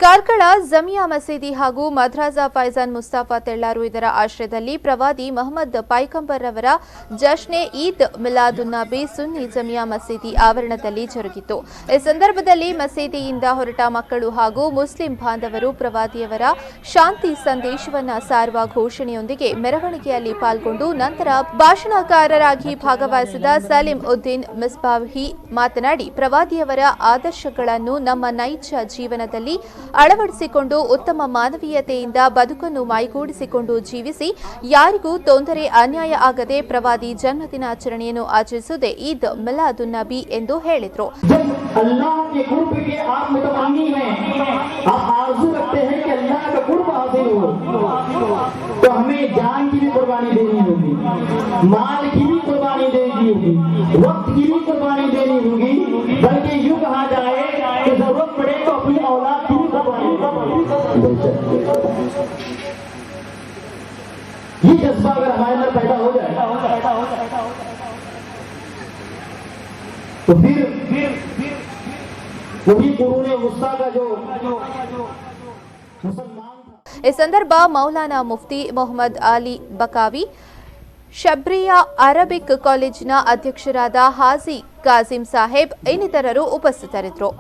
ಕಾರ್ಕಳ ಜಮಿಯಾ ಮಸೀದಿ ಹಾಗೂ ಮದ್ರಾಜಾ ಫೈಜಾನ್ ಮುಸ್ತಾಫಾ ತೆಳ್ಳಾರು ಇದರ ಆಶ್ರಯದಲ್ಲಿ ಪ್ರವಾದಿ ಮೊಹಮ್ಮದ್ ಪೈಗಂಬರ್ ಅವರ ಜಶ್ನೆ ಈದ್ ಮಿಲಾದುನ್ನಬಿ ಸುನ್ನಿ ಜಮಿಯಾ ಮಸೀದಿ ಆವರಣದಲ್ಲಿ ಜರುಗಿತು। ಈ ಸಂದರ್ಭದಲ್ಲಿ ಮಸೀದಿಯಿಂದ ಹೊರಟ ಮಕ್ಕಳು ಹಾಗೂ ಮುಸ್ಲಿಂ ಬಾಂಧವರು ಪ್ರವಾದಿಯವರ ಶಾಂತಿ ಸಂದೇಶವನ್ನು ಸಾರುವ ಘೋಷಣೆಯೊಂದಿಗೆ ಮೆರವಣಿಗೆಯಲ್ಲಿ ಪಾಲ್ಗೊಂಡು ನಂತರ ಭಾಷಣಕಾರರಾಗಿ ಭಾಗವಹಿಸಿದ ಸಲೀಂ ಉದ್ದೀನ್ ಮಿಸ್ಬಾಹಿ ಮಾತನಾಡಿ, ಪ್ರವಾದಿಯವರ ಆದರ್ಶಗಳನ್ನು ನಮ್ಮ ನೈಜ ಜೀವನದಲ್ಲಿ ಅಳವಡಿಸಿಕೊಂಡು ಉತ್ತಮ ಮಾನವೀಯತೆಯಿಂದ ಬದುಕನ್ನು ಮೈಗೂಡಿಸಿಕೊಂಡು ಜೀವಿಸಿ ಯಾರಿಗೂ ತೊಂದರೆ ಅನ್ಯಾಯ ಆಗದೆ ಪ್ರವಾದಿ ಜನ್ಮದಿನಾಚರಣೆಯನ್ನು ಆಚರಿಸುವುದೇ ಈದ್ ಮಿಲಾದುನ್ನಬಿ ಎಂದು ಹೇಳಿದರು। तो हमें जान की भी कुर्बानी देनी होगी, माल की भी कुर्बानी देनी होगी, वक्त की भी कुर्बानी देनी होगी, बल्कि यूं कहा जाए कि जरूरत पड़े तो अपनी औलाद की भी कुर्बानी। ये जज्बा अगर हमारे अंदर पैदा हो जाए तो फिर वही कुरूने गुस्सा का जो मुसलमान ಈ ಸಂದರ್ಭ ಮೌಲಾನಾ ಮುಫ್ತಿ ಮೊಹಮ್ಮದ್ ಅಲಿ ಬಕಾವಿ, ಶಬ್ರಿಯಾ ಅರಬಿಕ್ ಕಾಲೇಜಿನ ಅಧ್ಯಕ್ಷರಾದ ಹಾಜಿ ಕಾಸಿಂ ಸಾಹೇಬ್ ಇನ್ನಿತರರು ಉಪಸ್ಥಿತರಿದ್ದರು।